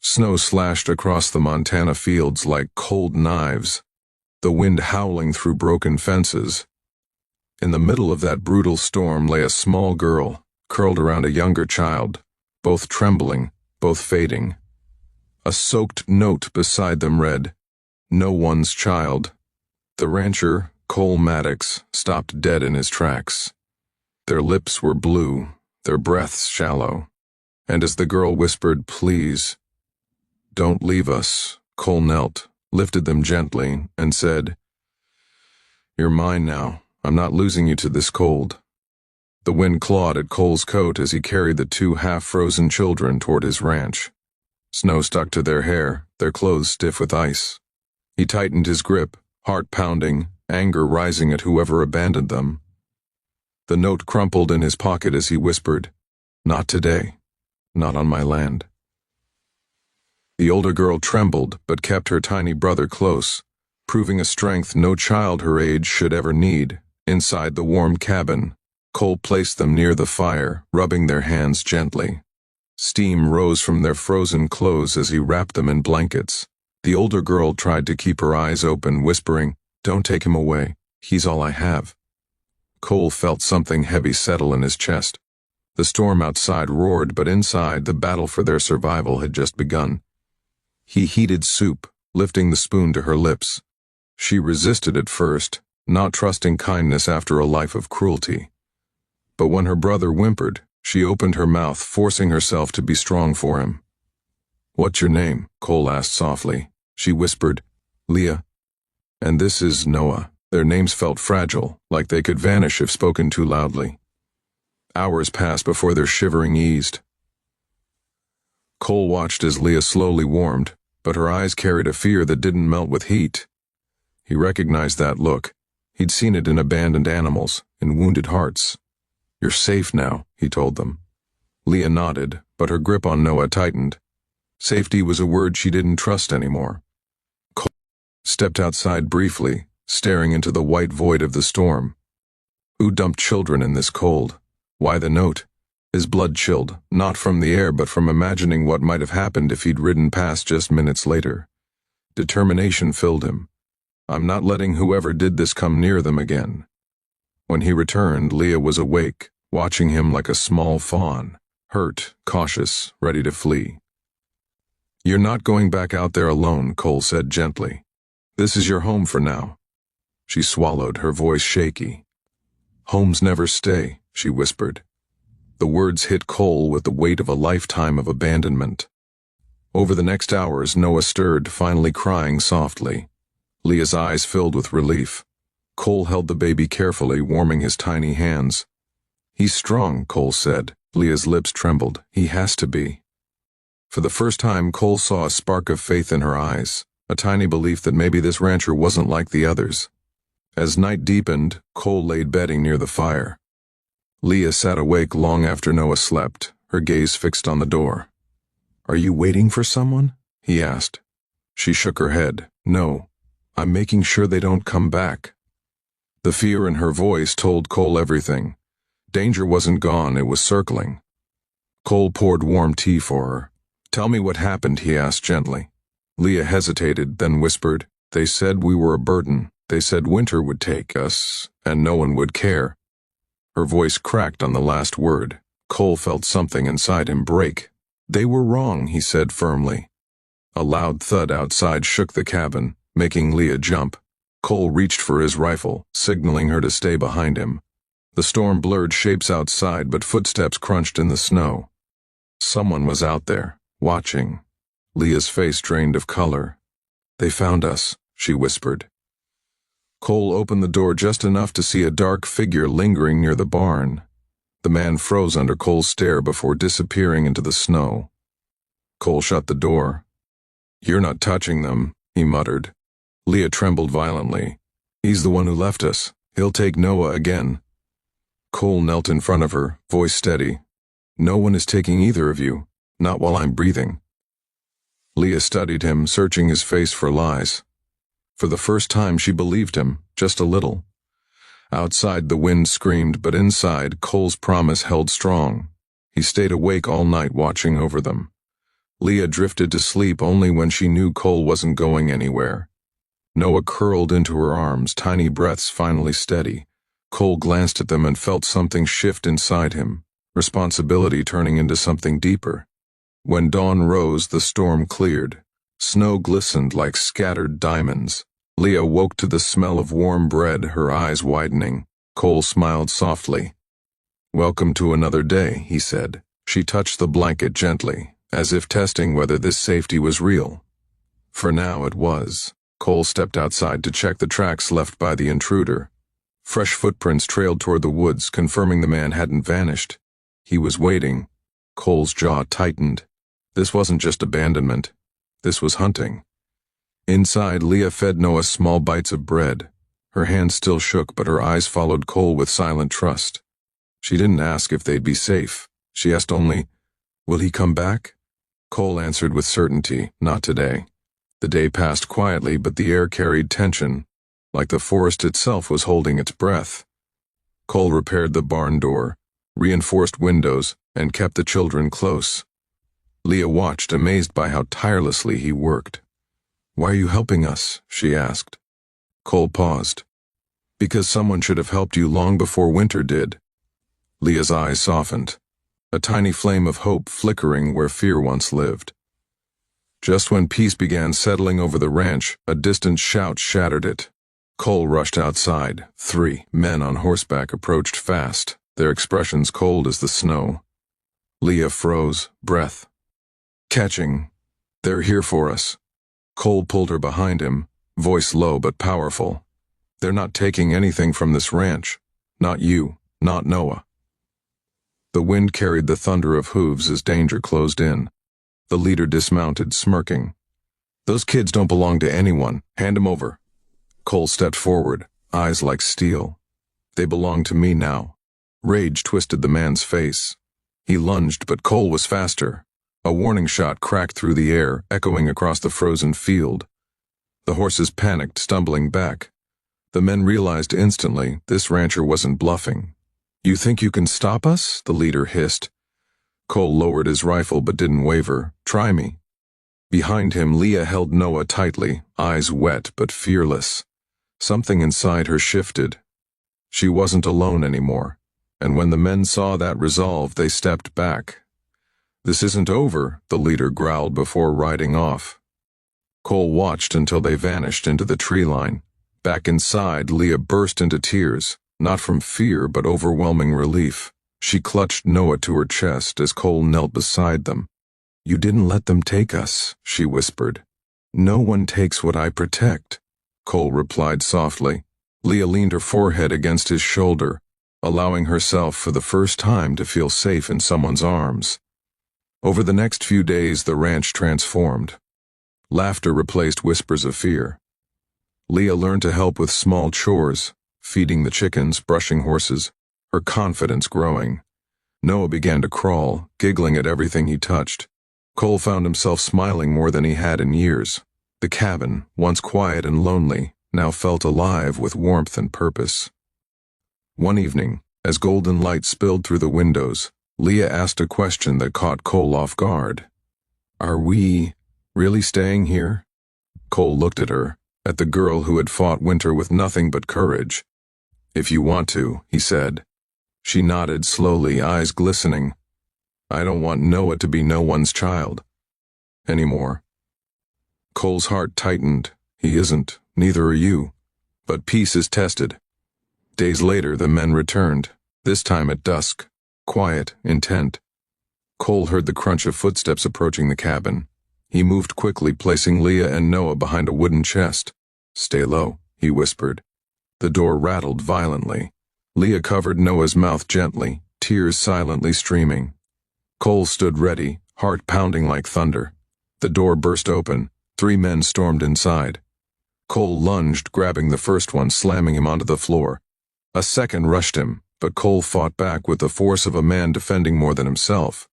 Snow slashed across the Montana fields like cold knives, the wind howling through broken fences. In the middle of that brutal storm lay a small girl, curled around a younger child, both trembling, both fading. A soaked note beside them read, "No one's child." The rancher, Cole Maddox, stopped dead in his tracks. Their lips were blue, their breaths shallow, and as the girl whispered, "Please, don't leave us," Cole knelt, lifted them gently, and said, "You're mine now. I'm not losing you to this cold." The wind clawed at Cole's coat as he carried the two half-frozen children toward his ranch. Snow stuck to their hair, their clothes stiff with ice. He tightened his grip, heart pounding, anger rising at whoever abandoned them. The note crumpled in his pocket as he whispered, "Not today. Not on my land." The older girl trembled but kept her tiny brother close, proving a strength no child her age should ever need. Inside the warm cabin, Cole placed them near the fire, rubbing their hands gently. Steam rose from their frozen clothes as he wrapped them in blankets. The older girl tried to keep her eyes open, whispering, "Don't take him away. He's all I have." Cole felt something heavy settle in his chest. The storm outside roared, but inside, the battle for their survival had just begun. He heated soup, lifting the spoon to her lips. She resisted at first, not trusting kindness after a life of cruelty. But when her brother whimpered, she opened her mouth, forcing herself to be strong for him. "What's your name?" Cole asked softly. She whispered, "Leah." "And this is Noah." Their names felt fragile, like they could vanish if spoken too loudly. Hours passed before their shivering eased. Cole watched as Leah slowly warmed, but her eyes carried a fear that didn't melt with heat. He recognized that look. He'd seen it in abandoned animals, in wounded hearts. "You're safe now," he told them. Leah nodded, but her grip on Noah tightened. Safety was a word she didn't trust anymore. Cole stepped outside briefly, staring into the white void of the storm. Who dumped children in this cold? Why the note? His blood chilled, not from the air but from imagining what might have happened if he'd ridden past just minutes later. Determination filled him. "I'm not letting whoever did this come near them again." When he returned, Leah was awake, watching him like a small fawn, hurt, cautious, ready to flee. "You're not going back out there alone," Cole said gently. "This is your home for now." She swallowed, her voice shaky. "Homes never stay," she whispered. The words hit Cole with the weight of a lifetime of abandonment. Over the next hours, Noah stirred, finally crying softly. Leah's eyes filled with relief. Cole held the baby carefully, warming his tiny hands. "He's strong," Cole said. Leah's lips trembled. "He has to be." For the first time, Cole saw a spark of faith in her eyes, a tiny belief that maybe this rancher wasn't like the others. As night deepened, Cole laid bedding near the fire. Leah sat awake long after Noah slept, her gaze fixed on the door. "Are you waiting for someone?" he asked. She shook her head. "No. I'm making sure they don't come back." The fear in her voice told Cole everything. Danger wasn't gone, it was circling. Cole poured warm tea for her. "Tell me what happened," he asked gently. Leah hesitated, then whispered, "They said we were a burden. They said winter would take us, and no one would care." Her voice cracked on the last word. Cole felt something inside him break. "They were wrong," he said firmly. A loud thud outside shook the cabin, making Leah jump. Cole reached for his rifle, signaling her to stay behind him. The storm blurred shapes outside, but footsteps crunched in the snow. Someone was out there, watching. Leah's face drained of color. "They found us," she whispered. Cole opened the door just enough to see a dark figure lingering near the barn. The man froze under Cole's stare before disappearing into the snow. Cole shut the door. "You're not touching them," he muttered. Leah trembled violently. "He's the one who left us. He'll take Noah again." Cole knelt in front of her, voice steady. "No one is taking either of you, not while I'm breathing." Leah studied him, searching his face for lies. For the first time she believed him, just a little. Outside the wind screamed, but inside Cole's promise held strong. He stayed awake all night watching over them. Leah drifted to sleep only when she knew Cole wasn't going anywhere. Noah curled into her arms, tiny breaths finally steady. Cole glanced at them and felt something shift inside him, responsibility turning into something deeper. When dawn rose, the storm cleared. Snow glistened like scattered diamonds. Leah woke to the smell of warm bread, her eyes widening. Cole smiled softly. "Welcome to another day," he said. She touched the blanket gently, as if testing whether this safety was real. For now it was. Cole stepped outside to check the tracks left by the intruder. Fresh footprints trailed toward the woods, confirming the man hadn't vanished. He was waiting. Cole's jaw tightened. This wasn't just abandonment. This was hunting. Inside, Leah fed Noah small bites of bread. Her hands still shook, but her eyes followed Cole with silent trust. She didn't ask if they'd be safe. She asked only, "Will he come back?" Cole answered with certainty, "Not today." The day passed quietly, but the air carried tension, like the forest itself was holding its breath. Cole repaired the barn door, reinforced windows, and kept the children close. Leah watched, amazed by how tirelessly he worked. "Why are you helping us?" she asked. Cole paused. "Because someone should have helped you long before winter did." Leah's eyes softened, a tiny flame of hope flickering where fear once lived. Just when peace began settling over the ranch, a distant shout shattered it. Cole rushed outside. 3 men on horseback approached fast, their expressions cold as the snow. Leah froze, breath catching. "They're here for us." Cole pulled her behind him, voice low but powerful. "They're not taking anything from this ranch. Not you, not Noah." The wind carried the thunder of hooves as danger closed in. The leader dismounted, smirking. "Those kids don't belong to anyone. Hand 'em over." Cole stepped forward, eyes like steel. "They belong to me now." Rage twisted the man's face. He lunged, but Cole was faster. A warning shot cracked through the air, echoing across the frozen field. The horses panicked, stumbling back. The men realized instantly this rancher wasn't bluffing. "You think you can stop us?" the leader hissed. Cole lowered his rifle but didn't waver. "Try me." Behind him, Leah held Noah tightly, eyes wet but fearless. Something inside her shifted. She wasn't alone anymore, and when the men saw that resolve, they stepped back. "This isn't over," the leader growled before riding off. Cole watched until they vanished into the tree line. Back inside, Leah burst into tears, not from fear but overwhelming relief. She clutched Noah to her chest as Cole knelt beside them. "You didn't let them take us," she whispered. "No one takes what I protect," Cole replied softly. Leah leaned her forehead against his shoulder, allowing herself for the first time to feel safe in someone's arms. Over the next few days, the ranch transformed. Laughter replaced whispers of fear. Leah learned to help with small chores, feeding the chickens, brushing horses, her confidence growing. Noah began to crawl, giggling at everything he touched. Cole found himself smiling more than he had in years. The cabin, once quiet and lonely, now felt alive with warmth and purpose. One evening, as golden light spilled through the windows, Leah asked a question that caught Cole off guard. "Are we really staying here?" Cole looked at her, at the girl who had fought winter with nothing but courage. "If you want to," he said. She nodded slowly, eyes glistening. "I don't want Noah to be no one's child. Anymore." Cole's heart tightened. "He isn't, neither are you. But peace is tested." Days later, the men returned, this time at dusk, quiet, intent. Cole heard the crunch of footsteps approaching the cabin. He moved quickly, placing Leah and Noah behind a wooden chest. "Stay low," he whispered. The door rattled violently. Leah covered Noah's mouth gently, tears silently streaming. Cole stood ready, heart pounding like thunder. The door burst open. 3 men stormed inside. Cole lunged, grabbing the first one, slamming him onto the floor. A second rushed him, but Cole fought back with the force of a man defending more than himself.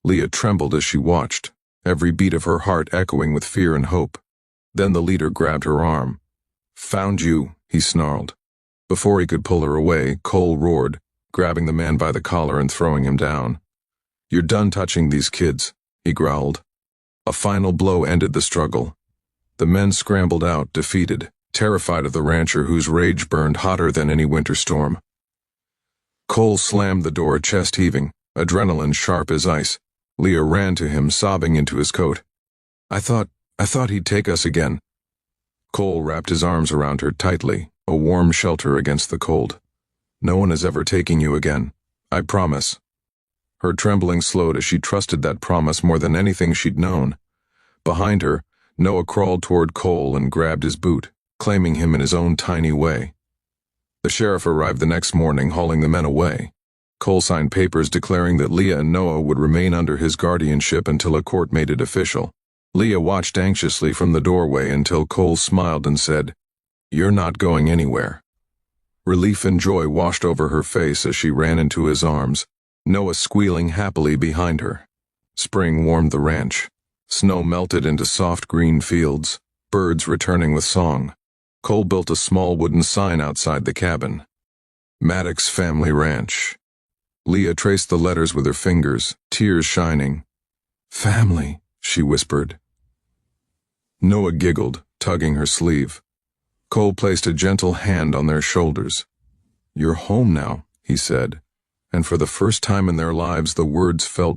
Leah trembled as she watched, every beat of her heart echoing with fear and hope. Then the leader grabbed her arm. "Found you," he snarled. Before he could pull her away, Cole roared, grabbing the man by the collar and throwing him down. "You're done touching these kids," he growled. A final blow ended the struggle. The men scrambled out, defeated, terrified of the rancher whose rage burned hotter than any winter storm. Cole slammed the door, chest heaving, adrenaline sharp as ice. Leah ran to him, sobbing into his coat. I thought he'd take us again." Cole wrapped his arms around her tightly, a warm shelter against the cold. "No one is ever taking you again. I promise." Her trembling slowed as she trusted that promise more than anything she'd known. Behind her, Noah crawled toward Cole and grabbed his boot, claiming him in his own tiny way. The sheriff arrived the next morning, hauling the men away. Cole signed papers declaring that Leah and Noah would remain under his guardianship until a court made it official. Leah watched anxiously from the doorway until Cole smiled and said, "You're not going anywhere." Relief and joy washed over her face as she ran into his arms, Noah squealing happily behind her. Spring warmed the ranch. Snow melted into soft green fields, birds returning with song. Cole built a small wooden sign outside the cabin. Maddox Family Ranch. Leah traced the letters with her fingers, tears shining. "Family," she whispered. Noah giggled, tugging her sleeve. Cole placed a gentle hand on their shoulders. "You're home now," he said, and for the first time in their lives the words felt